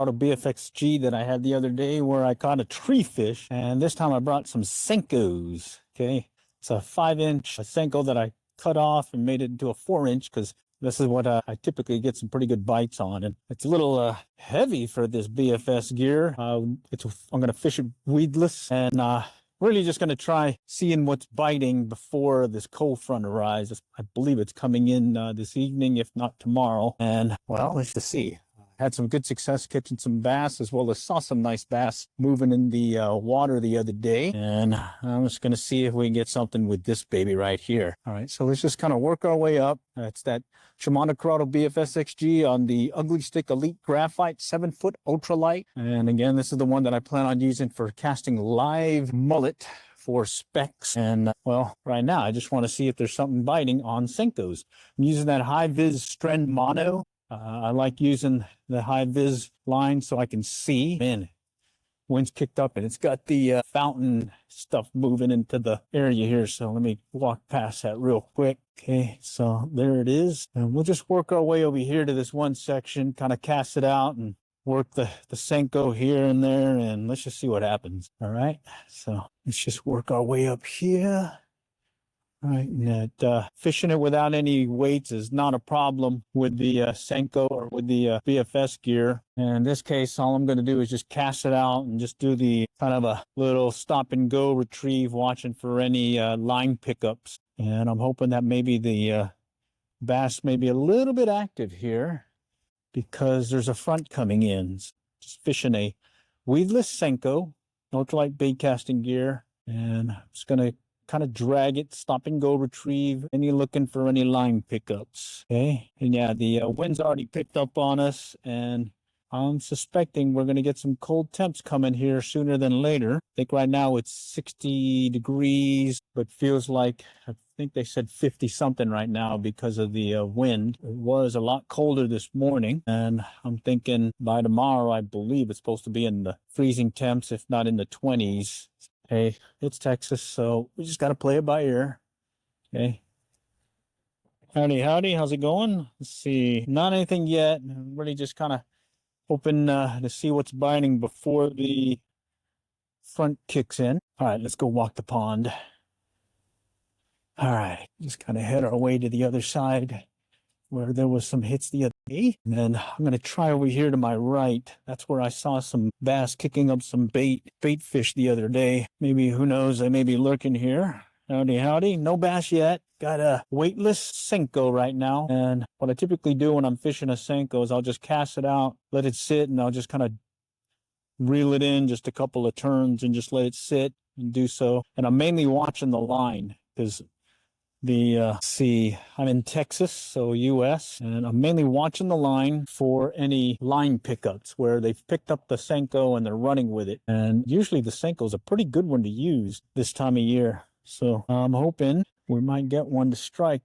Auto BFXG that I had the other day where I caught a tree fish, and this time I brought some Senkos. Okay, it's a 5-inch Senko that I cut off and made it into a 4-inch because this is what I typically get some pretty good bites on. And it's a little heavy for this BFS gear. I'm going to fish it weedless, and really just going to try seeing what's biting before this cold front arrives. I believe it's coming in this evening, if not tomorrow. And well, let's just see. Had some good success catching some bass, as well as saw some nice bass moving in the water the other day. And I'm just going to see if we can get something with this baby right here. All right, so let's just kind of work our way up. It's that Shimano Corrado BFS XG on the Ugly Stick Elite Graphite 7-foot ultralight. And again, this is the one that I plan on using for casting live mullet for specs. And well, right now I just want to see if there's something biting on Senkos. I'm using that high vis strand mono. I like using the high vis line so I can see. Man, wind's kicked up and it's got the fountain stuff moving into the area here. So let me walk past that real quick. Okay, so there it is. And we'll just work our way over here to this one section, kind of cast it out and work the Senko here and there. And let's just see what happens. All right, so let's just work our way up here. All right, and fishing it without any weights is not a problem with the Senko or with the BFS gear. And in this case, all I'm going to do is just cast it out and just do the kind of a little stop and go retrieve, watching for any line pickups. And I'm hoping that maybe the bass may be a little bit active here because there's a front coming in. Just fishing a weedless Senko, ultralight bait casting gear, and I'm just going to kind of drag it, stop and go retrieve, and you're looking for any line pickups. Okay, and yeah, the wind's already picked up on us, and I'm suspecting we're going to get some cold temps coming here sooner than later. I think right now it's 60 degrees, but feels like, I think they said 50 something right now because of the wind. It was a lot colder this morning, and I'm thinking by tomorrow, I believe it's supposed to be in the freezing temps, if not in the 20s. Hey, it's Texas, so we just got to play it by ear. Okay. Howdy, howdy. How's it going? Let's see. Not anything yet. I'm really just kind of hoping to see what's biting before the front kicks in. All right, let's go walk the pond. All right, just kind of head our way to the other side where there was some hits the other day. And then I'm going to try over here to my right. That's where I saw some bass kicking up some bait fish the other day. Maybe, who knows, they may be lurking here. Howdy, howdy. No bass yet. Got a weightless Senko right now. And what I typically do when I'm fishing a Senko is I'll just cast it out, let it sit, and I'll just kind of reel it in just a couple of turns and just let it sit and do so. And I'm mainly watching the line because I'm in Texas, so US, and I'm mainly watching the line for any line pickups where they've picked up the Senko and they're running with it. And usually the Senko is a pretty good one to use this time of year. So I'm hoping we might get one to strike.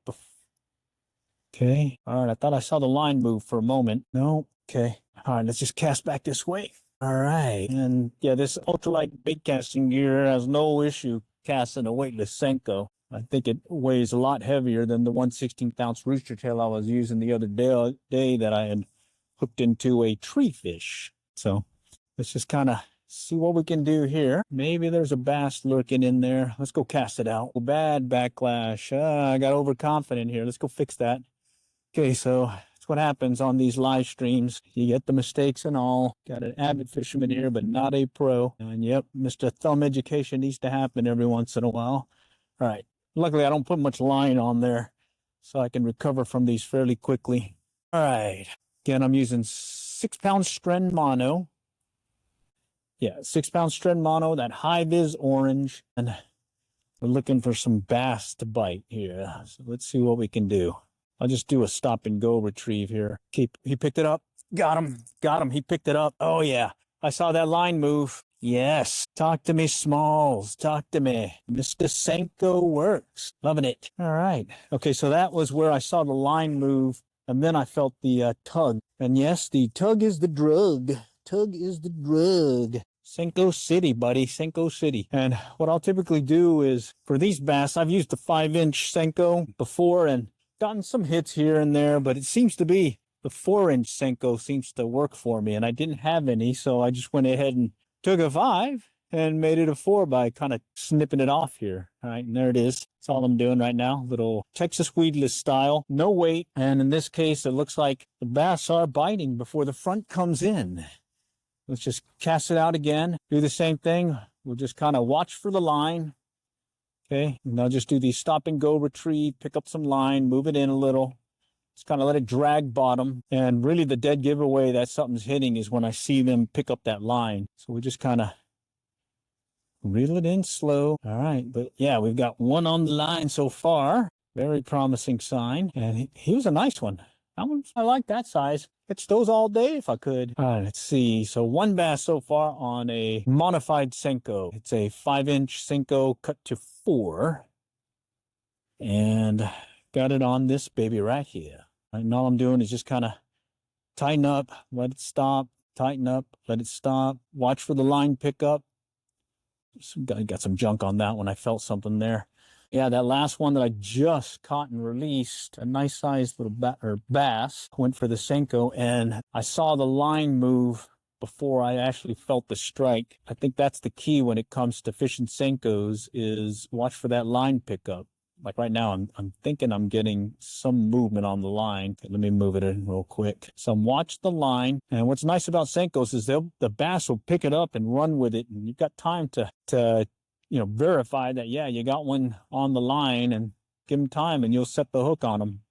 Okay. All right. I thought I saw the line move for a moment. No. Okay. All right. Let's just cast back this way. All right. And yeah, this ultralight bait casting gear has no issue casting a weightless Senko. I think it weighs a lot heavier than the 1/16 ounce rooster tail I was using the other day that I had hooked into a tree fish. So let's just kind of see what we can do here. Maybe there's a bass lurking in there. Let's go cast it out. Bad backlash. I got overconfident here. Let's go fix that. Okay, so that's what happens on these live streams. You get the mistakes and all. Got an avid fisherman here, but not a pro. And yep, Mr. Thumb education needs to happen every once in a while. All right. Luckily, I don't put much line on there, so I can recover from these fairly quickly. All right. Again, I'm using 6-pound Stren mono. Yeah, 6-pound Stren mono, that high vis orange. And we're looking for some bass to bite here. So let's see what we can do. I'll just do a stop and go retrieve here. He picked it up. Got him. Got him. He picked it up. Oh, yeah. I saw that line move. Yes. Talk to me, Smalls. Talk to me. Mr. Senko works. Loving it. All right. Okay, so that was where I saw the line move, and then I felt the tug. And yes, the tug is the drug. Tug is the drug. Senko City, buddy. Senko City. And what I'll typically do is, for these bass, I've used a 5-inch Senko before and gotten some hits here and there, but it seems to be the 4-inch Senko seems to work for me, and I didn't have any, so I just went ahead and took a 5 and made it a 4 by kind of snipping it off here. All right, and there it is. That's all I'm doing right now. Little Texas weedless style, no weight, and in this case, it looks like the bass are biting before the front comes in. Let's just cast it out again. Do the same thing. We'll just kind of watch for the line. Okay, and I'll just do the stop and go retrieve, pick up some line, move it in a little. Just kind of let it drag bottom. And really the dead giveaway that something's hitting is when I see them pick up that line. So we just kind of reel it in slow. All right, but yeah, we've got one on the line so far. Very promising sign. And he was a nice one. I like that size. Catch those all day if I could. All right, let's see. So one bass so far on a modified Senko. It's a 5-inch Senko cut to 4. And got it on this baby right here. And all I'm doing is just kind of tighten up, let it stop, tighten up, let it stop. Watch for the line pickup. Got some junk on that one. I felt something there. Yeah, that last one that I just caught and released, a nice sized little bass, went for the Senko, and I saw the line move before I actually felt the strike. I think that's the key when it comes to fishing Senkos, is watch for that line pickup. Like right now, I'm thinking I'm getting some movement on the line. Okay, let me move it in real quick. So watch the line. And what's nice about Senkos is the bass will pick it up and run with it. And you've got time to verify that, yeah, you got one on the line, and give them time and you'll set the hook on them.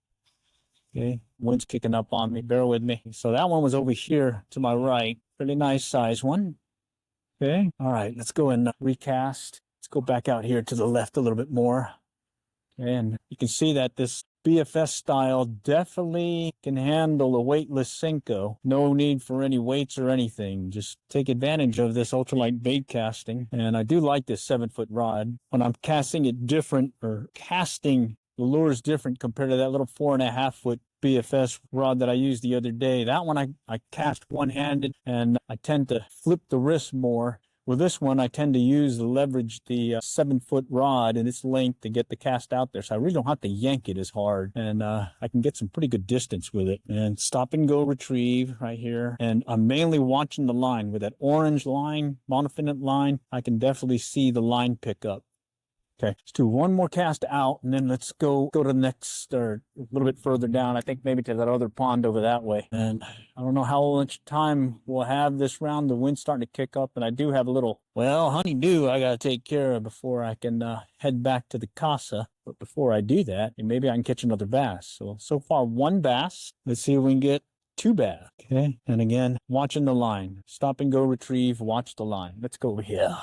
Okay, wind's kicking up on me. Bear with me. So that one was over here to my right. Pretty nice size one. Okay, all right, let's go and recast. Let's go back out here to the left a little bit more. And you can see that this BFS style definitely can handle a weightless Senko. No need for any weights or anything. Just take advantage of this ultralight bait casting. And I do like this 7-foot rod. When I'm casting it different, or casting the lures different compared to that little 4.5-foot BFS rod that I used the other day. That one I cast one-handed, and I tend to flip the wrist more. With this one, I tend to leverage the 7-foot rod and its length to get the cast out there. So I really don't have to yank it as hard. And I can get some pretty good distance with it. And stop and go retrieve right here. And I'm mainly watching the line. With that orange line, monofilament line, I can definitely see the line pick up. Okay, let's do one more cast out, and then let's go to the next, or a little bit further down. I think maybe to that other pond over that way. And I don't know how much time we'll have this round. The wind's starting to kick up, and I do have a little, honeydew I got to take care of before I can head back to the casa. But before I do that, maybe I can catch another bass. So far, one bass. Let's see if we can get 2 bass. Okay, and again, watching the line. Stop and go retrieve, watch the line. Let's go over here.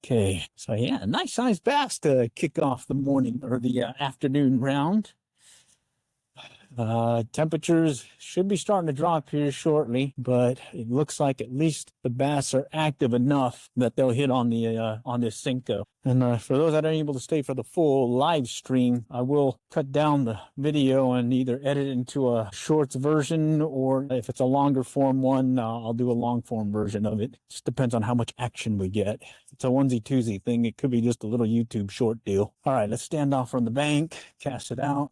Okay, so yeah, nice sized bass to kick off the morning or the afternoon round. Temperatures should be starting to drop here shortly, but it looks like at least the bass are active enough that they'll hit on the on this Senko. And for those that aren't able to stay for the full live stream, I will cut down the video and either edit it into a shorts version, or if it's a longer form one, I'll do a long form version of it. Just depends on how much action we get. If it's a onesie-twosie thing, it could be just a little YouTube short deal. All right, let's stand off from the bank, cast it out.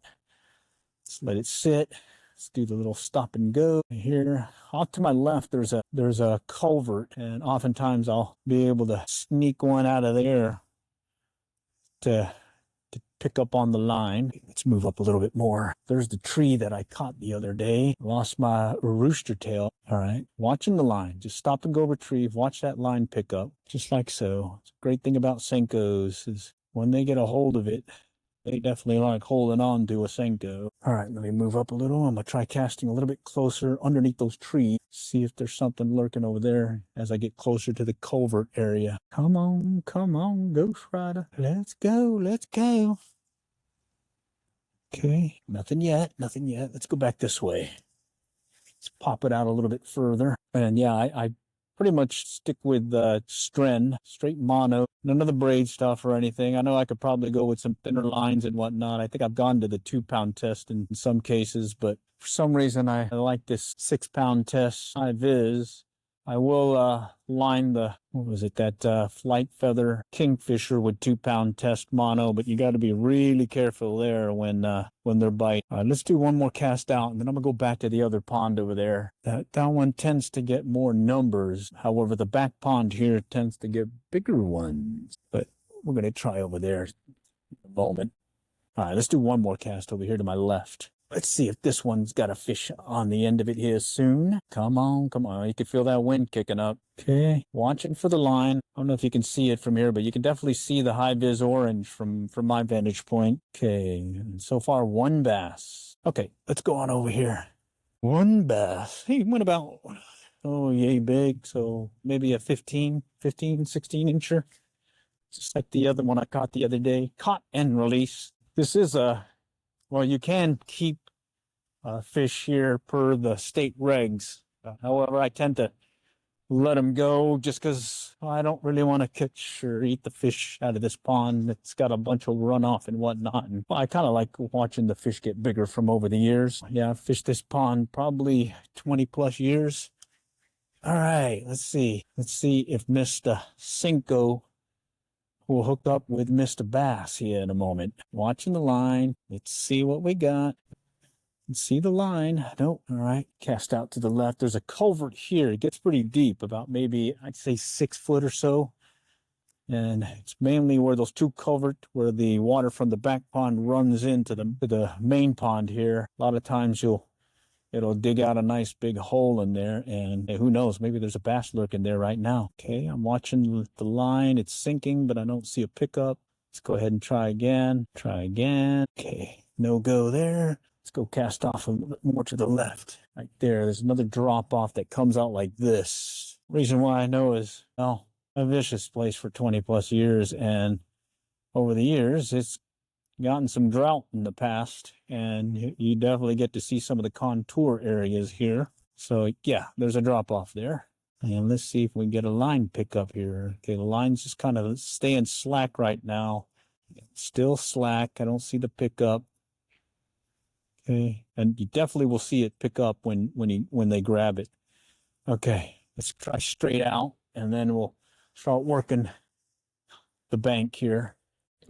Let's let it sit. Let's do the little stop and go here. Off to my left, there's a culvert, and oftentimes I'll be able to sneak one out of there to pick up on the line. Let's move up a little bit more. There's the tree that I caught the other day. Lost my rooster tail. All right, watching the line. Just stop and go retrieve. Watch that line pick up, just like so. It's a great thing about Senkos is when they get a hold of it, they definitely like holding on to a Senko. All right, let me move up a little. I'm going to try casting a little bit closer underneath those trees. See if there's something lurking over there as I get closer to the culvert area. Come on, Ghost Rider. Let's go, let's go. Okay, nothing yet. Let's go back this way. Let's pop it out a little bit further. And yeah, I pretty much stick with Stren, straight mono, none of the braid stuff or anything. I know I could probably go with some thinner lines and whatnot. I think I've gone to the 2-pound test in some cases, but for some reason I like this 6-pound test. High vis. I will line the, what was it, that flight feather kingfisher with 2-pound test mono, but you got to be really careful there when they're biting. All right, let's do one more cast out, and then I'm gonna go back to the other pond over there. That one tends to get more numbers. However, the back pond here tends to get bigger ones. But we're gonna try over there in a moment. All right, let's do one more cast over here to my left. Let's see if this one's got a fish on the end of it here soon. Come on, come on. You can feel that wind kicking up. Okay, watching for the line. I don't know if you can see it from here, but you can definitely see the high vis orange from my vantage point. Okay, and so far one bass. Okay, let's go on over here. One bass. He went about, oh, yay big. So maybe a 16 incher. Just like the other one I caught the other day. Caught and release. This is well, you can keep fish here per the state regs. However, I tend to let them go just because I don't really want to catch or eat the fish out of this pond. It's got a bunch of runoff and whatnot. And I kind of like watching the fish get bigger from over the years. Yeah, I've fished this pond probably 20 plus years. All right, let's see. Let's see if Mr. Senko will hook up with Mr. Bass here in a moment. Watching the line. Let's see what we got. Let's see the line. Nope. All right. Cast out to the left. There's a culvert here. It gets pretty deep, about maybe, I'd say 6 foot or so. And it's mainly where those two culverts, where the water from the back pond runs into the main pond here. A lot of times it'll dig out a nice big hole in there, and who knows, maybe there's a bass lurking there right now. Okay, I'm watching the line. It's sinking, but I don't see a pickup. Let's go ahead and try again. Try again. Okay, no go there. Let's go cast off a little bit more to the left. Right there, there's another drop off that comes out like this. Reason why I know is, well, I've fished this place for 20 plus years, and over the years, it's gotten some drought in the past, and you definitely get to see some of the contour areas here. So yeah, there's a drop off there. And let's see if we can get a line pickup here. Okay, the line's just kind of staying slack right now. Still slack. I don't see the pickup. Okay, and you definitely will see it pick up when they grab it. Okay, let's try straight out, and then we'll start working the bank here.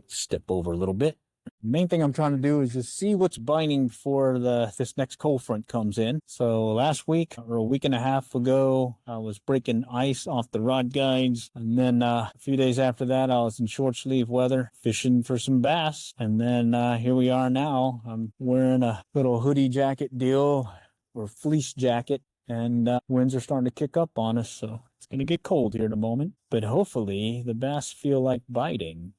Step over a little bit. The main thing I'm trying to do is just see what's biting before this next cold front comes in. So last week or a week and a half ago, I was breaking ice off the rod guides. And then a few days after that, I was in short sleeve weather fishing for some bass. And then here we are now. I'm wearing a little hoodie jacket deal or fleece jacket. And winds are starting to kick up on us. So it's going to get cold here in a moment. But hopefully the bass feel like biting.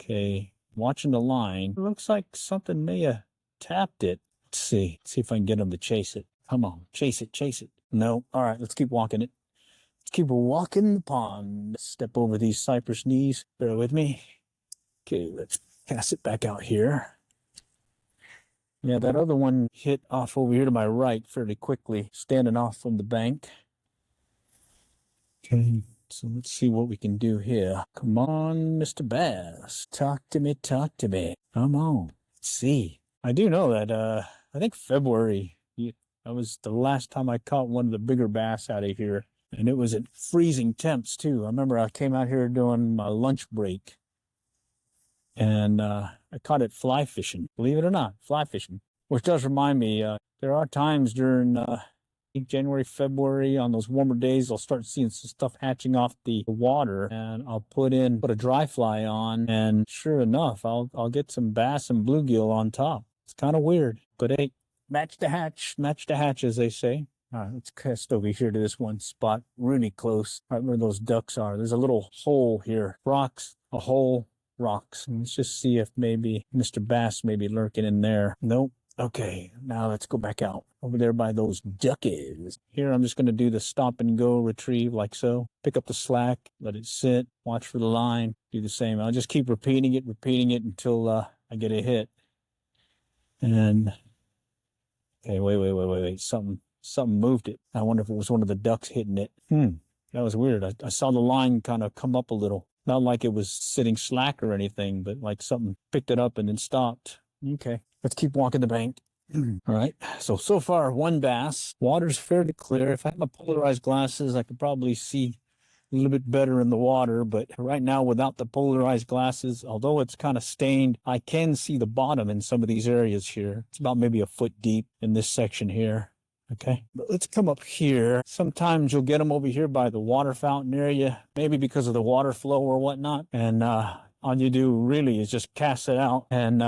Okay. Watching the line, it looks like something may have tapped it. Let's see if I can get them to chase it. Come on, chase it, chase it. No, all right, let's keep walking it. Let's keep walking the pond. Step over these cypress knees. Bear with me. Okay, let's cast it back out here. Yeah, that other one hit off over here to my right fairly quickly, standing off from the bank. Okay. So let's see what we can do here. Come on, Mr. Bass. Talk to me, talk to me. Come on. Let's see. I do know that, I think February, that was the last time I caught one of the bigger bass out of here. And it was at freezing temps, too. I remember I came out here doing my lunch break. And I caught it fly fishing. Believe it or not, fly fishing. Which does remind me, there are times during January, February, on those warmer days, I'll start seeing some stuff hatching off the water, and I'll put a dry fly on, and sure enough, I'll get some bass and bluegill on top. It's kind of weird, but hey, match the hatch, as they say. All right, let's cast over here to this one spot, really close, right where those ducks are. There's a little hole here, rocks, a hole, rocks. Let's just see if maybe Mr. Bass may be lurking in there. Nope. Okay, now let's go back out over there by those duckies. Here, I'm just going to do the stop and go retrieve like so. Pick up the slack, let it sit, watch for the line, do the same. I'll just keep repeating it until I get a hit. And, okay, wait. Something moved it. I wonder if it was one of the ducks hitting it. That was weird. I saw the line kind of come up a little. Not like it was sitting slack or anything, but like something picked it up and then stopped. Okay. Let's keep walking the bank. All right, so far one bass. Water's fairly clear. If I had my polarized glasses, I could probably see a little bit better in the water, but right now without the polarized glasses, although it's kind of stained, I can see the bottom in some of these areas here. It's about maybe a foot deep in this section here. Okay, but let's come up here. Sometimes you'll get them over here by the water fountain area, maybe because of the water flow or whatnot. And all you do really is just cast it out and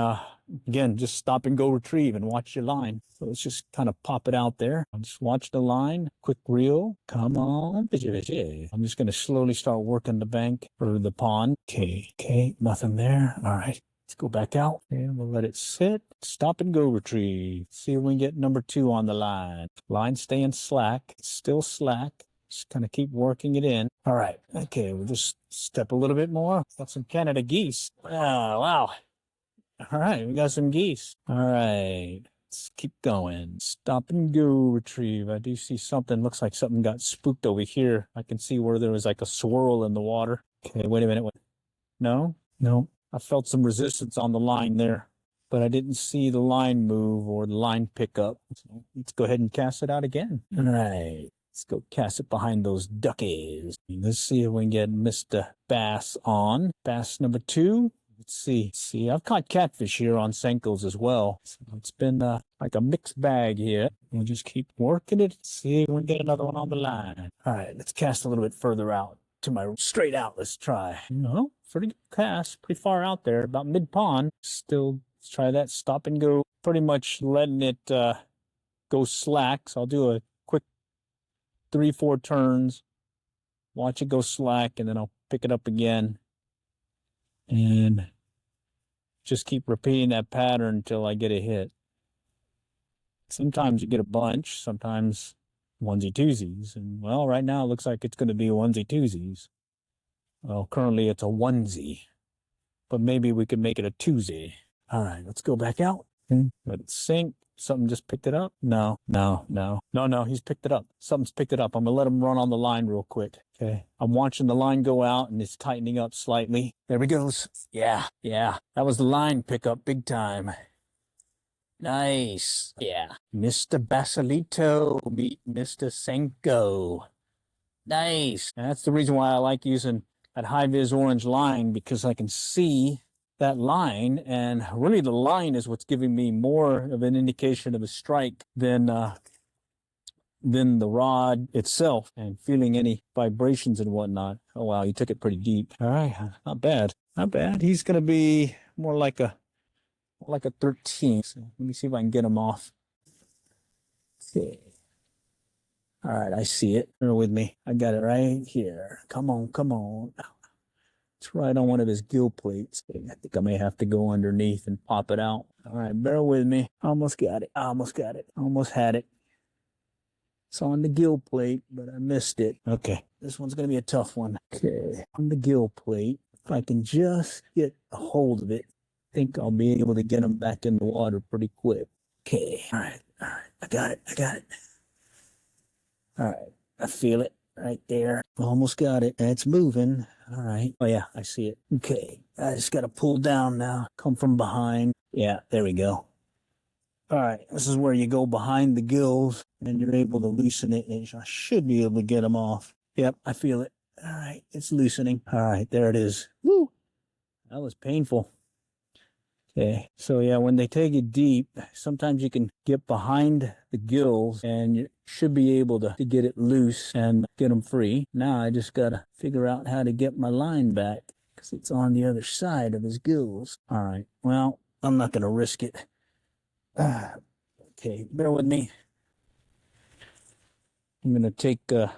again, just stop and go retrieve and watch your line. So let's just kind of pop it out there. I'll just watch the line, quick reel. Come on. I'm just going to slowly start working the bank or the pond. Okay, nothing there. All right. Let's go back out and we'll let it sit. Stop and go retrieve. See if we can get number 2 on the line. Line staying slack. It's still slack. Just kind of keep working it in. All right. Okay, we'll just step a little bit more. Got some Canada geese. Oh, wow. All right, we got some geese. All right, let's keep going. Stop and go retrieve. I do see something. Looks like something got spooked over here. I can see where there was like a swirl in the water. Okay, wait a minute. No. I felt some resistance on the line there, but I didn't see the line move or the line pick up. So let's go ahead and cast it out again. All right, let's go cast it behind those duckies. Let's see if we can get Mr. Bass on. Bass number 2. Let's see. I've caught catfish here on Senkos as well. So it's been like a mixed bag here. We'll just keep working it. See if we can get another one on the line. All right, let's cast a little bit further out to my straight out. Let's try. No, pretty good cast. Pretty far out there, about mid pond. Still, let's try that. Stop and go. Pretty much letting it go slack. So I'll do a quick 3-4 turns. Watch it go slack, and then I'll pick it up again. And just keep repeating that pattern until I get a hit. Sometimes you get a bunch, sometimes onesie-twosies. And, well, right now it looks like it's going to be onesie-twosies. Well, currently it's a onesie. But maybe we could make it a twosie. All right, let's go back out. Let it sink. Something just picked it up? No, he's picked it up. Something's picked it up. I'm going to let him run on the line real quick. Okay. I'm watching the line go out and it's tightening up slightly. There he goes. Yeah. That was the line pickup big time. Nice. Yeah. Mr. Basilito beat Mr. Senko. Nice. And that's the reason why I like using that high-vis orange line, because I can see that line, and really the line is what's giving me more of an indication of a strike than the rod itself, and feeling any vibrations and whatnot. Oh wow, he took it pretty deep. All right, not bad. He's gonna be more like a 13. So let me see if I can get him off. Okay. All right, I see it. Bear with me. I got it right here. Come on. It's right on one of his gill plates. I think I may have to go underneath and pop it out. All right, bear with me. Almost got it. Almost had it. It's on the gill plate, but I missed it. Okay, this one's going to be a tough one. Okay, on the gill plate, if I can just get a hold of it, I think I'll be able to get him back in the water pretty quick. Okay, all right. I got it. All right, I feel it. Right there. Almost got it. It's moving. All right. Oh, yeah, I see it. Okay. I just got to pull down now. Come from behind. Yeah, there we go. All right. This is where you go behind the gills and you're able to loosen it. And I should be able to get them off. Yep, I feel it. All right. It's loosening. All right. There it is. Woo! That was painful. Okay, so yeah, when they take it deep, sometimes you can get behind the gills and you should be able to get it loose and get them free. Now I just got to figure out how to get my line back because it's on the other side of his gills. All right, well, I'm not going to risk it. Okay, bear with me. I'm going to take the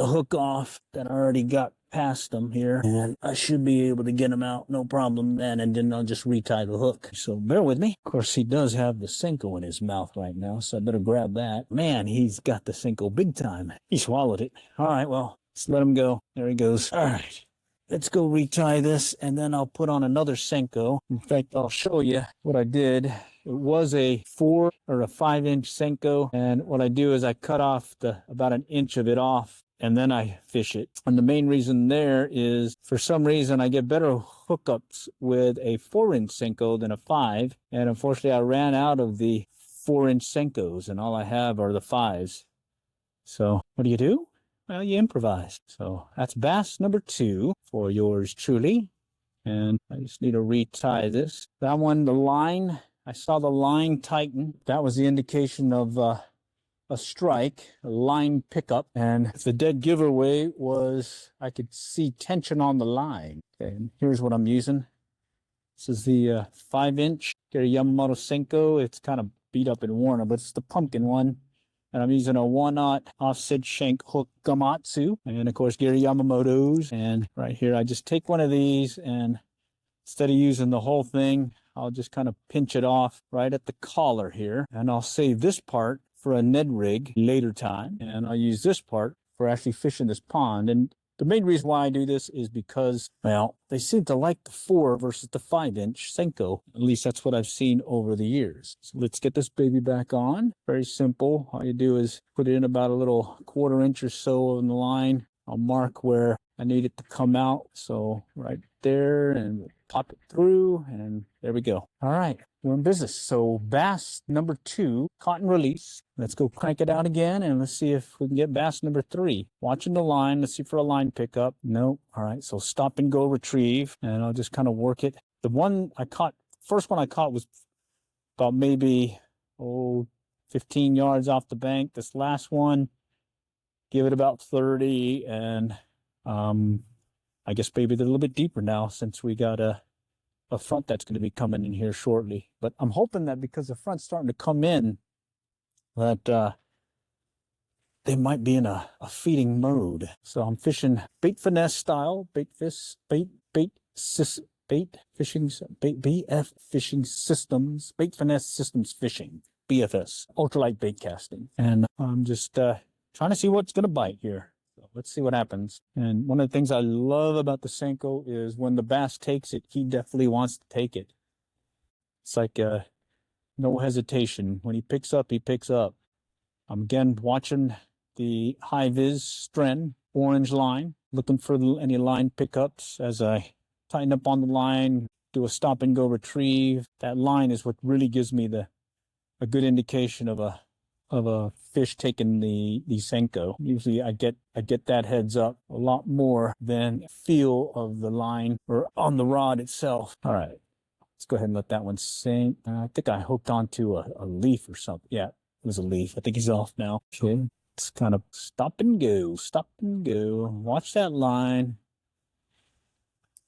hook off that I already got past them here, and I should be able to get him out no problem then, and then I'll just retie the hook. So bear with me. Of course, he does have the Senko in his mouth right now, so I better grab that. Man, he's got the Senko big time. He swallowed it. All right, well, let's let him go. There he goes. All right. Let's go retie this, and then I'll put on another Senko. In fact, I'll show you what I did. It was a 4 or a 5-inch Senko, and what I do is I cut off about an inch of it off and then I fish it. And the main reason there is, for some reason, I get better hookups with a 4-inch Senko than a 5. And unfortunately, I ran out of the 4-inch Senkos, and all I have are the 5s. So what do? Well, you improvise. So that's bass number 2 for yours truly. And I just need to retie this. That one, the line, I saw the line tighten. That was the indication of a strike, a line pickup. And the dead giveaway was I could see tension on the line. Okay, and here's what I'm using. This is the 5-inch Gary Yamamoto Senko. It's kind of beat up and worn, but it's the pumpkin one. And I'm using a 1/0 offset shank hook Gamatsu. And of course, Gary Yamamoto's. And right here, I just take one of these, and instead of using the whole thing, I'll just kind of pinch it off right at the collar here. And I'll save this part for a Ned rig later time. And I'll use this part for actually fishing this pond. And the main reason why I do this is because, well, they seem to like the 4 versus the 5-inch Senko. At least that's what I've seen over the years. So let's get this baby back on. Very simple. All you do is put it in about a little 1/4 inch or so on the line. I'll mark where I need it to come out. So right there, and we'll pop it through, and there we go. All right, we're in business. So bass number 2, caught and release. Let's go crank it out again, and let's see if we can get bass number 3. Watching the line, let's see for a line pickup. Nope. All right, so stop and go retrieve, and I'll just kind of work it. The one I caught, first one I caught was about maybe, 15 yards off the bank. This last one, give it about 30, and I guess maybe they're a little bit deeper now since we got a front that's going to be coming in here shortly. But I'm hoping that because the front's starting to come in, that they might be in a feeding mode. So I'm fishing bait finesse style, BF fishing systems, bait finesse systems fishing, BFS, ultralight bait casting. And I'm just trying to see what's going to bite here. So let's see what happens. And one of the things I love about the Senko is when the bass takes it, he definitely wants to take it. It's like no hesitation. When he picks up, he picks up. I'm again watching the high-vis Stren orange line, looking for any line pickups as I tighten up on the line, do a stop and go retrieve. That line is what really gives me a good indication of a fish taking the Senko. Usually I get that heads up a lot more than feel of the line or on the rod itself. All right, let's go ahead and let that one sink. I think I hooked onto a leaf or something. Yeah, it was a leaf. I think he's off now. Okay, it's kind of stop and go. Watch that line.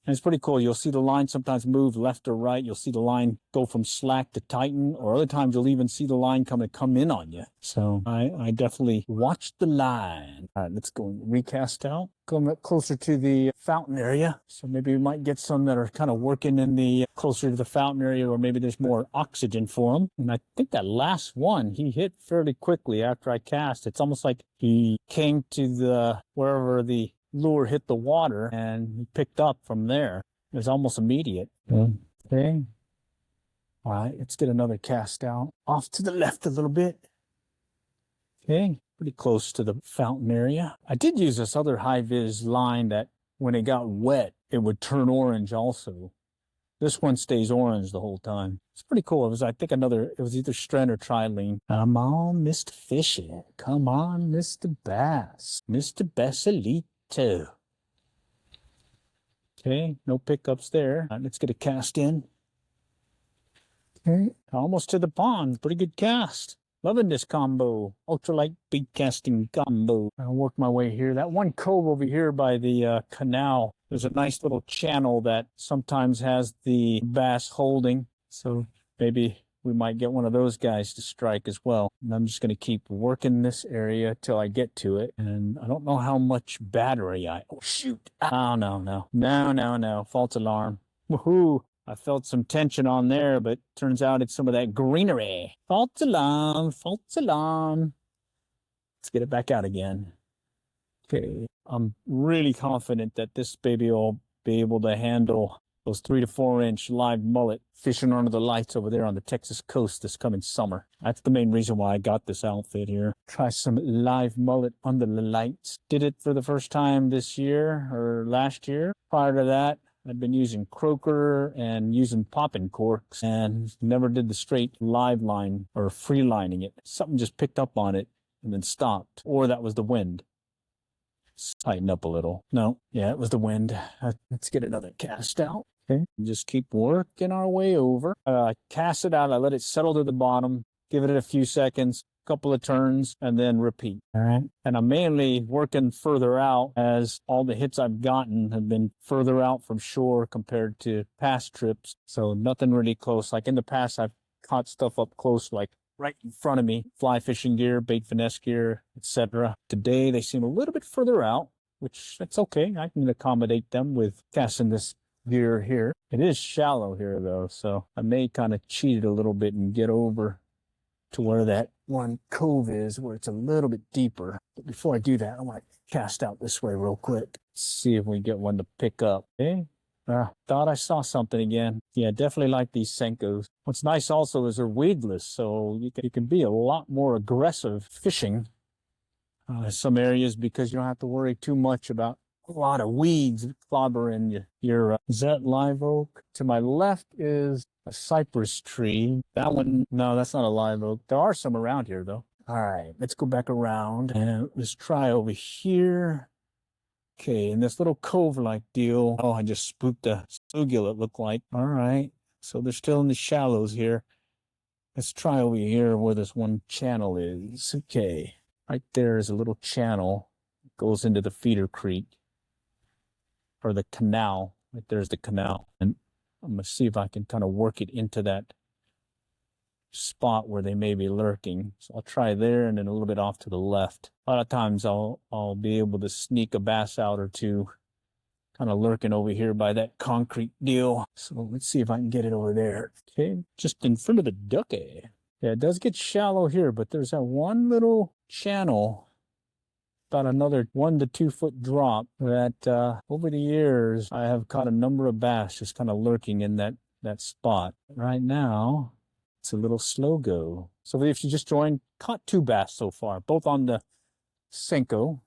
And it's pretty cool. You'll see the line sometimes move left or right. You'll see the line go from slack to tighten, or other times you'll even see the line come in on you. So I definitely watch the line. All right, let's go and recast out. Come closer to the fountain area. So maybe we might get some that are kind of working in the closer to the fountain area, or maybe there's more oxygen for them. And I think that last one, he hit fairly quickly after I cast. It's almost like he came to wherever the lure hit the water and he picked up from there. It was almost immediate. Okay. All right, let's get another cast out. Off to the left a little bit. Okay, pretty close to the fountain area. I did use this other high-vis line that when it got wet, it would turn orange also. This one stays orange the whole time. It's pretty cool. It was, I think, it was either Stren or Trilene. Come on, Mr. Fisher. Come on, Mr. Bass. Mr. Bassalito. Okay, no pickups there. All right, let's get a cast in. Okay, almost to the pond. Pretty good cast. Loving this combo. Ultralight bait casting combo. I'll work my way here. That one cove over here by the canal, there's a nice little channel that sometimes has the bass holding. So maybe we might get one of those guys to strike as well. And I'm just going to keep working this area till I get to it. And I don't know how much battery oh, shoot. Oh, no. False alarm. Woohoo. I felt some tension on there, but turns out it's some of that greenery. False alarm. Let's get it back out again. Okay. I'm really confident that this baby will be able to handle those 3 to 4 inch live mullet fishing under the lights over there on the Texas coast this coming summer. That's the main reason why I got this outfit here. Try some live mullet under the lights. Did it for the first time this year or last year. Prior to that, I'd been using croaker and using popping corks and never did the straight live line or free lining it. Something just picked up on it and then stopped, or that was the wind. Tighten up a little. No, yeah, it was the wind. Let's get another cast out. Okay, just keep working our way over. Cast it out. I let it settle to the bottom. Give it a few seconds, couple of turns, and then repeat. All right. And I'm mainly working further out, as all the hits I've gotten have been further out from shore compared to past trips. So nothing really close. Like in the past, I've caught stuff up close, like right in front of me, fly fishing gear, bait finesse gear, etc. Today, they seem a little bit further out, which that's okay. I can accommodate them with casting this gear here. It is shallow here though, so I may kind of cheat it a little bit and get over to where that one cove is, where it's a little bit deeper. But before I do that, I want to cast out this way real quick. See if we get one to pick up. Okay. Thought I saw something again. Yeah, definitely like these Senkos. What's nice also is they're weedless, so you can be a lot more aggressive fishing in some areas because you don't have to worry too much about a lot of weeds clobbering your is that live oak? To my left is a cypress tree. That one, no, that's not a live oak. There are some around here though. All right, let's go back around and let's try over here. Okay, and this little cove-like deal. Oh, I just spooked a bluegill, it looked like. All right, so they're still in the shallows here. Let's try over here where this one channel is. Okay, right there is a little channel. It goes into the feeder creek. Or the canal. Right there's the canal. And I'm going to see if I can kind of work it into that spot where they may be lurking. So I'll try there and then a little bit off to the left. A lot of times I'll be able to sneak a bass out or two kind of lurking over here by that concrete deal. So let's see if I can get it over there. Okay, just in front of the ducky. Yeah, it does get shallow here, but there's that one little channel, about another 1 to 2 foot drop that over the years I have caught a number of bass just kind of lurking in that spot. Right now, it's a little slow go. So if you just joined, caught 2 bass so far, both on the Senko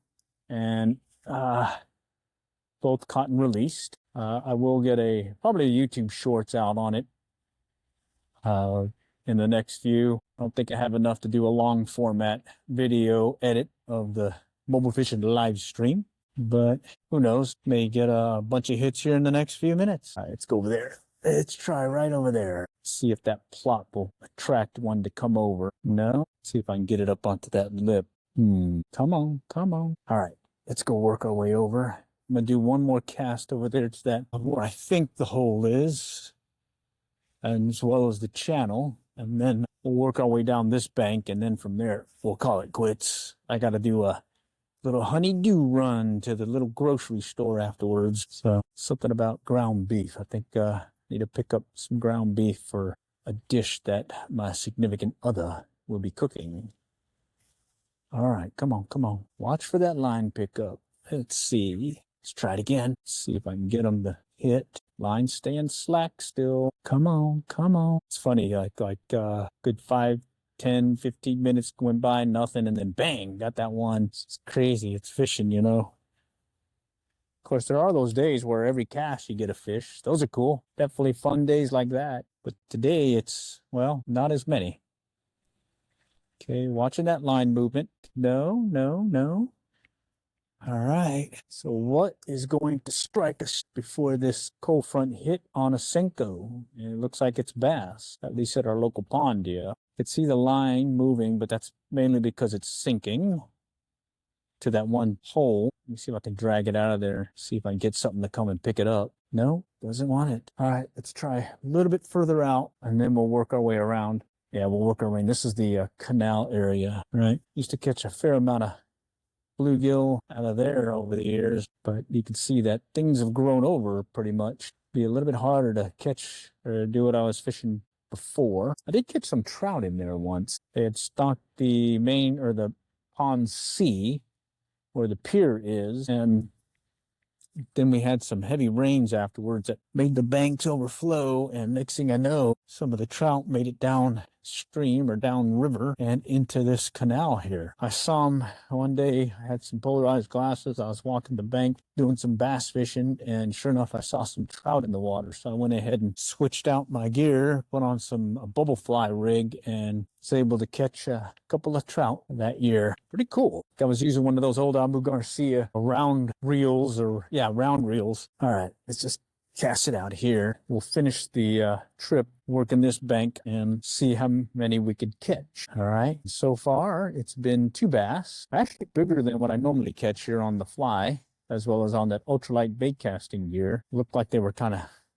and both caught and released. I will get probably a YouTube shorts out on it in the next few. I don't think I have enough to do a long format video edit of the mobile fishing live stream, but who knows, may get a bunch of hits here in the next few minutes. All right, let's go over there. Let's try right over there. See if that plot will attract one to come over. No, see if I can get it up onto that lip. Come on, come on. All right, let's go work our way over. I'm gonna do one more cast over there to that where I think the hole is, and as well as the channel, and then we'll work our way down this bank, and then from there we'll call it quits. I gotta do a little honey-do run to the little grocery store afterwards. So something about ground beef. I think need to pick up some ground beef for a dish that my significant other will be cooking. All right, come on, come on. Watch for that line pickup. Let's see. Let's try it again. See if I can get them to hit. Line staying slack still. Come on, come on. It's funny, like good 5, 10, 15 minutes went by, nothing, and then bang, got that one. It's crazy. It's fishing, you know. Of course, there are those days where every cast you get a fish. Those are cool. Definitely fun days like that. But today it's, well, not as many. Okay, watching that line movement. No, no, no. All right. So what is going to strike us before this cold front hit on a Senko? It looks like it's bass, at least at our local pond here. You can see the line moving, but that's mainly because it's sinking to that one hole. Let me see if I can drag it out of there. See if I can get something to come and pick it up. No, doesn't want it. All right, let's try a little bit further out, and then we'll work our way around. Yeah, we'll work our way. This is the canal area, right? Used to catch a fair amount of bluegill out of there over the years, but you can see that things have grown over pretty much. Be a little bit harder to catch or do what I was fishing before. I did catch some trout in there once. They had stocked the main or the pond C where the pier is, and Then we had some heavy rains afterwards that made the banks overflow, and next thing I know, some of the trout made it downstream or downriver and into this canal here. I saw them one day. I had some polarized glasses. I was walking the bank doing some bass fishing, and sure enough, I saw some trout in the water. So I went ahead and switched out my gear, put on a bubble fly rig, and was able to catch a couple of trout that year. Pretty cool. I was using one of those old Abu Garcia round reels, round reels. All right, let's just cast it out here. We'll finish the trip working this bank and see how many we could catch. All right. So far, it's been 2 bass, actually bigger than what I normally catch here on the fly, as well as on that ultralight bait casting gear. Looked like they were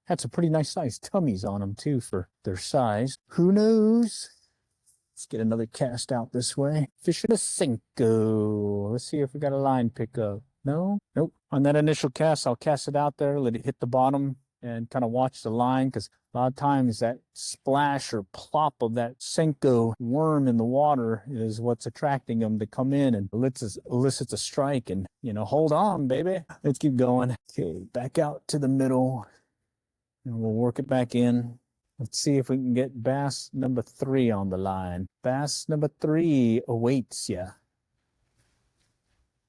had some pretty nice sized tummies on them too for their size. Who knows? Let's get another cast out this way. Fishing a Senko. Let's see if we got a line pickup. No? Nope. On that initial cast, I'll cast it out there, let it hit the bottom, and kind of watch the line, because a lot of times that splash or plop of that Senko worm in the water is what's attracting them to come in and elicits a strike. And, hold on, baby. Let's keep going. Okay, back out to the middle, and we'll work it back in. Let's see if we can get bass number 3 on the line. Bass number 3 awaits ya.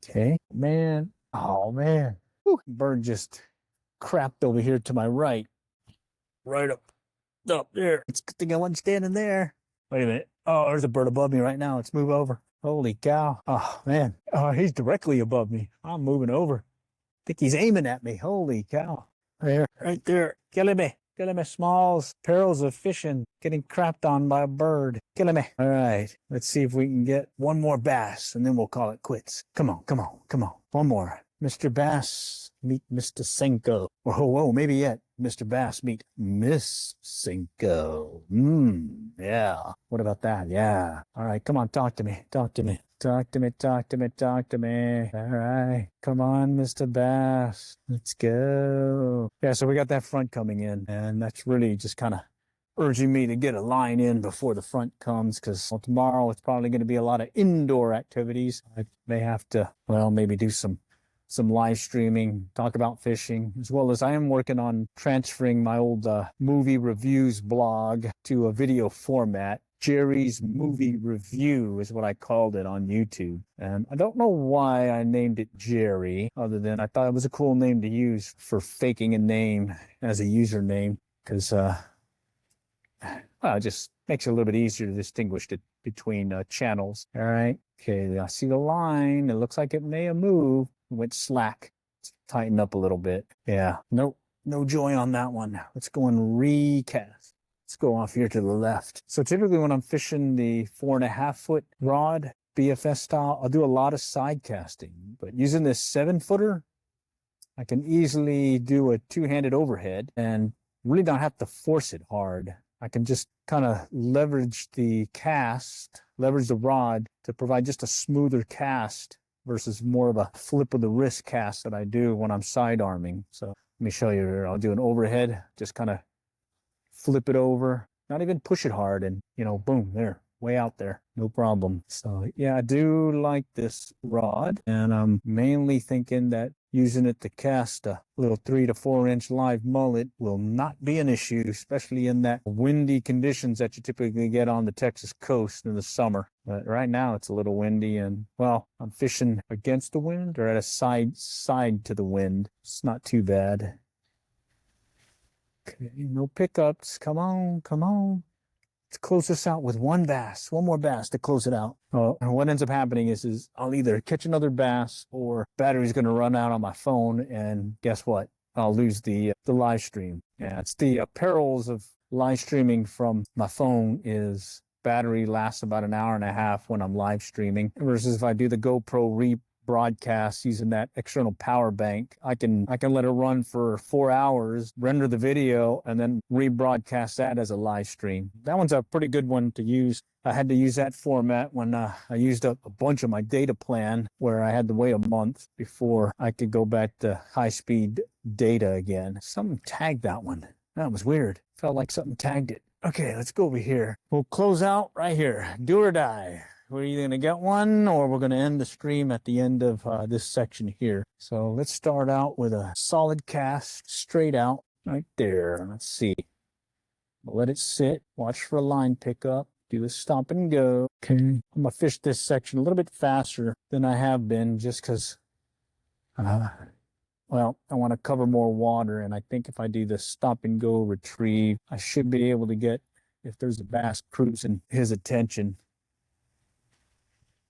Okay, man. Oh, man. Whew. Bird just crapped over here to my right. Right up there. It's a good thing I wasn't standing there. Wait a minute. Oh, there's a bird above me right now. Let's move over. Holy cow. Oh, man. Oh, he's directly above me. I'm moving over. I think he's aiming at me. Holy cow. There, right there. Killing me. Killing me, Smalls. Perils of fishing. Getting crapped on by a bird. Killing me. All right. Let's see if we can get one more bass, and then we'll call it quits. Come on, come on, come on. One more. Mr. Bass, meet Mr. Senko. Whoa, maybe yet. Mr. Bass, meet Miss Senko. Yeah. What about that? Yeah. All right, come on, talk to me. Talk to me. Talk to me, talk to me, talk to me. All right. Come on, Mr. Bass. Let's go. Yeah, so we got that front coming in, and that's really just kind of urging me to get a line in before the front comes, because tomorrow it's probably going to be a lot of indoor activities. I may have to, maybe do some live streaming, talk about fishing, as well as I am working on transferring my old movie reviews blog to a video format. Jerry's Movie Review is what I called it on YouTube. And I don't know why I named it Jerry, other than I thought it was a cool name to use for faking a name as a username, because it just makes it a little bit easier to distinguish it between channels. All right. Okay, I see the line. It looks like it may have moved. It went slack. Let's tighten up a little bit. Yeah. Nope. No joy on that one. Let's go and recast. Let's go off here to the left. So typically when I'm fishing the 4.5 foot rod, BFS style, I'll do a lot of side casting. But using this 7-footer, I can easily do a 2-handed overhead and really don't have to force it hard. I can just kind of leverage the rod to provide just a smoother cast versus more of a flip of the wrist cast that I do when I'm side arming. So let me show you here. I'll do an overhead, just kind of flip it over, not even push it hard, and boom, there, way out there, no problem. So yeah, I do like this rod, and I'm mainly thinking that using it to cast a little 3 to 4 inch live mullet will not be an issue, especially in that windy conditions that you typically get on the Texas coast in the summer. But right now it's a little windy, and I'm fishing against the wind or at a side to the wind. It's not too bad. Okay, no pickups. Come on, come on. Let's close this out with one more bass to close it out. Oh, and what ends up happening is I'll either catch another bass or battery's going to run out on my phone, and guess what? I'll lose the live stream. Yeah, it's the perils of live streaming from my phone is battery lasts about an hour and a half when I'm live streaming, versus if I do the GoPro rebroadcast using that external power bank, I can let it run for 4 hours, render the video, and then rebroadcast that as a live stream. That one's a pretty good one to use. I had to use that format when I used up a bunch of my data plan, where I had to wait a month before I could go back to high-speed data again. Something tagged that one. That was weird. Felt like something tagged it. Okay, let's go over here. We'll close out right here. Do or die. we're either going to get one or we're going to end the stream at the end of this section here. So let's start out with a solid cast straight out right there. Let's see. Let it sit. Watch for a line pickup. Do a stop and go. Okay. I'm going to fish this section a little bit faster than I have been just because, well, I want to cover more water. And I think if I do the stop and go retrieve, I should be able to get, if there's a bass cruising, his attention.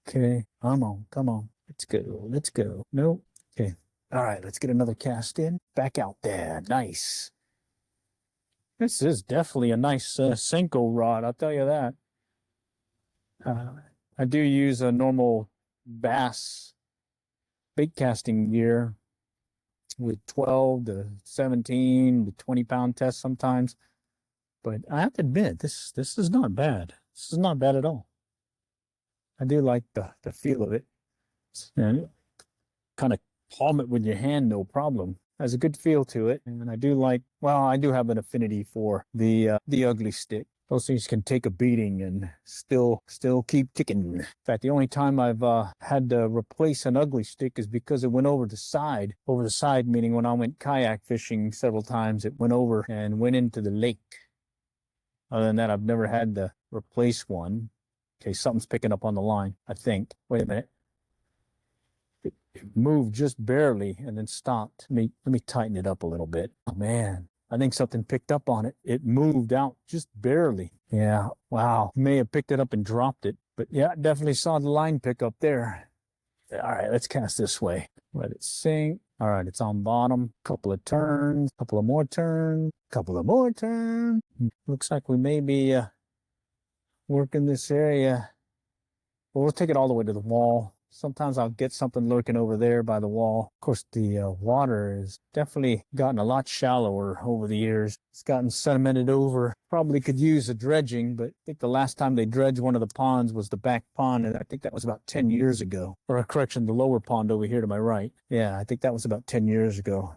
Okay. Come on. Come on. Let's go. Let's go. Nope. Okay. All right. Let's get another cast in. Back out there. Nice. This is definitely a nice Senko rod. I'll tell you that. I do use a normal bass bait casting gear with 12 to 17 to 20 pound tests sometimes. But I have to admit, this is not bad. This is not bad at all. I do like the feel of it. And kind of palm it with your hand, no problem. Has a good feel to it. And I do like, well, I do have an affinity for the ugly stick. Those things can take a beating and still keep ticking. In fact, the only time I've had to replace an ugly stick is because it went over the side. Over the side, meaning when I went kayak fishing several times, it went over and went into the lake. Other than that, I've never had to replace one. Okay, something's picking up on the line, I think. Wait a minute. It moved just barely and then stopped. Let me tighten it up a little bit. Oh, man. I think something picked up on it. It moved out just barely. Yeah, wow. May have picked it up and dropped it. But yeah, definitely saw the line pick up there. All right, let's cast this way. Let it sink. All right, it's on bottom. Couple of turns, couple of more turns, couple of more turns. Looks like we may be working this area. Well, we'll take it all the way to the wall. Sometimes I'll get something lurking over there by the wall. Of course, the water has definitely gotten a lot shallower over the years. It's gotten sedimented over. Probably could use a dredging, but I think the last time they dredged one of the ponds was the back pond, and I think that was about 10 years ago. Or a correction, the lower pond over here to my right. Yeah, I think that was about 10 years ago.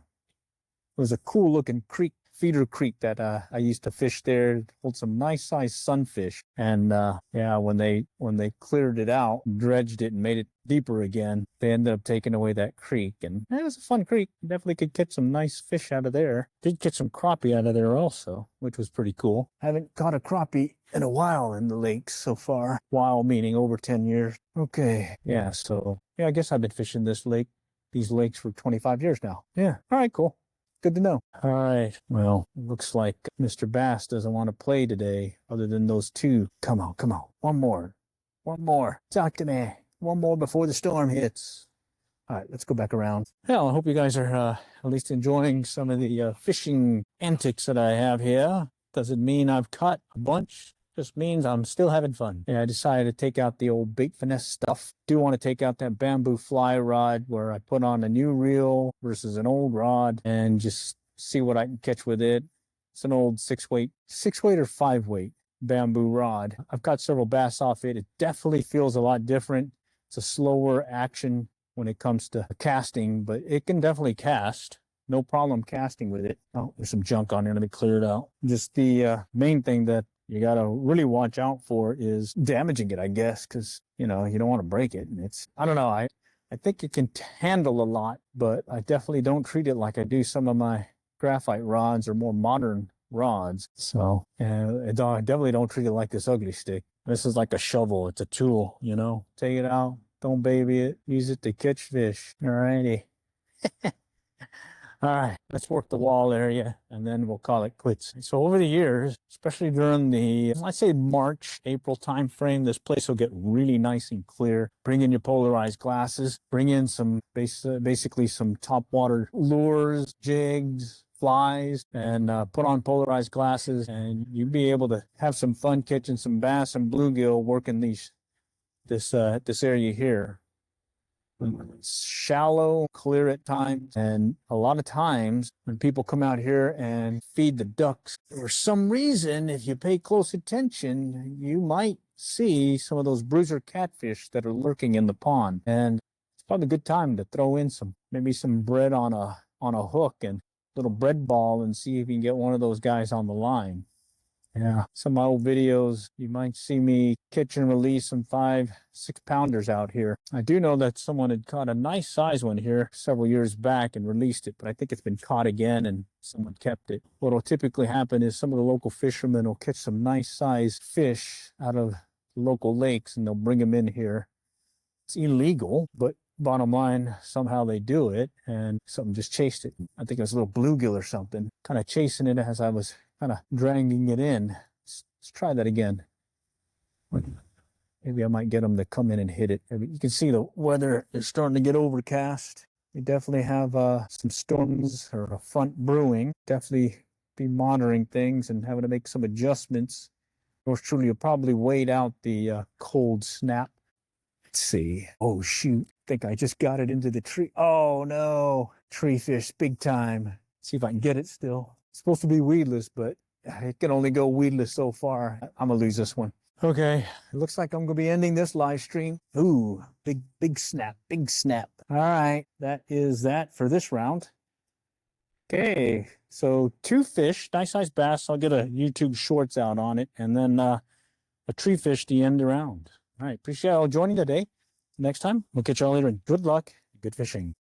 It was a cool looking creek, feeder creek that I used to fish there. Hold some nice sized sunfish. And yeah, when they cleared it out, dredged it and made it deeper again, they ended up taking away that creek. And it was a fun creek. Definitely could catch some nice fish out of there. Did catch some crappie out of there also, which was pretty cool. Haven't caught a crappie in a while in the lakes so far. While meaning over 10 years. Okay. Yeah, so yeah, I guess I've been fishing these lakes for 25 years now. Yeah. All right, cool. Good to know. All right. Well, looks like Mr. Bass doesn't want to play today other than those two. Come on, come on. One more. One more. Talk to me. One more before the storm hits. All right, let's go back around. Well, I hope you guys are at least enjoying some of the fishing antics that I have here. Doesn't mean I've caught a bunch. Just means I'm still having fun. Yeah, I decided to take out the old bait finesse stuff. Do want to take out that bamboo fly rod where I put on a new reel versus an old rod and just see what I can catch with it. It's an old 6-weight or 5-weight bamboo rod. I've got several bass off it. It definitely feels a lot different. It's a slower action when it comes to casting, but it can definitely cast. No problem casting with it. Oh, there's some junk on there. Let me clear it out. Just the main thing that you got to really watch out for is damaging it, I guess, because, you know, you don't want to break it. And I don't know, I think it can handle a lot, but I definitely don't treat it like I do some of my graphite rods or more modern rods. So, I definitely don't treat it like this ugly stick. This is like a shovel. It's a tool, you know. Take it out. Don't baby it. Use it to catch fish. All righty. All right, let's work the wall area and then we'll call it quits. So over the years, especially during the, I'd say March, April time frame, this place will get really nice and clear. Bring in your polarized glasses, bring in some basically some top water lures, jigs, flies, and put on polarized glasses, and you'll be able to have some fun catching some bass and bluegill working this area here. It's shallow, clear at times, and a lot of times when people come out here and feed the ducks, for some reason, if you pay close attention, you might see some of those bruiser catfish that are lurking in the pond. And it's probably a good time to throw in maybe some bread on a hook and a little bread ball and see if you can get one of those guys on the line. Yeah, some of my old videos, you might see me catch and release some 5, 6 pounders out here. I do know that someone had caught a nice size one here several years back and released it, but I think it's been caught again and someone kept it. What will typically happen is some of the local fishermen will catch some nice size fish out of local lakes and they'll bring them in here. It's illegal, but bottom line, somehow they do it, and something just chased it. I think it was a little bluegill or something, kind of chasing it as I was kind of dragging it in. Let's try that again. Maybe I might get them to come in and hit it. You can see the weather is starting to get overcast. We definitely have some storms or a front brewing. Definitely be monitoring things and having to make some adjustments. Yours truly will probably wait out the cold snap. Let's see. Oh, shoot. I think I just got it into the tree. Oh, no. Tree fish, big time. See if I can get it still. It's supposed to be weedless, but it can only go weedless so far. I'm going to lose this one. Okay. It looks like I'm going to be ending this live stream. Ooh, big snap, big snap. All right. That is that for this round. Okay. So 2 fish, nice size bass. I'll get a YouTube shorts out on it. And then a tree fish to end the round. All right. Appreciate y'all joining today. Next time, we'll catch y'all later. And good luck. Good fishing.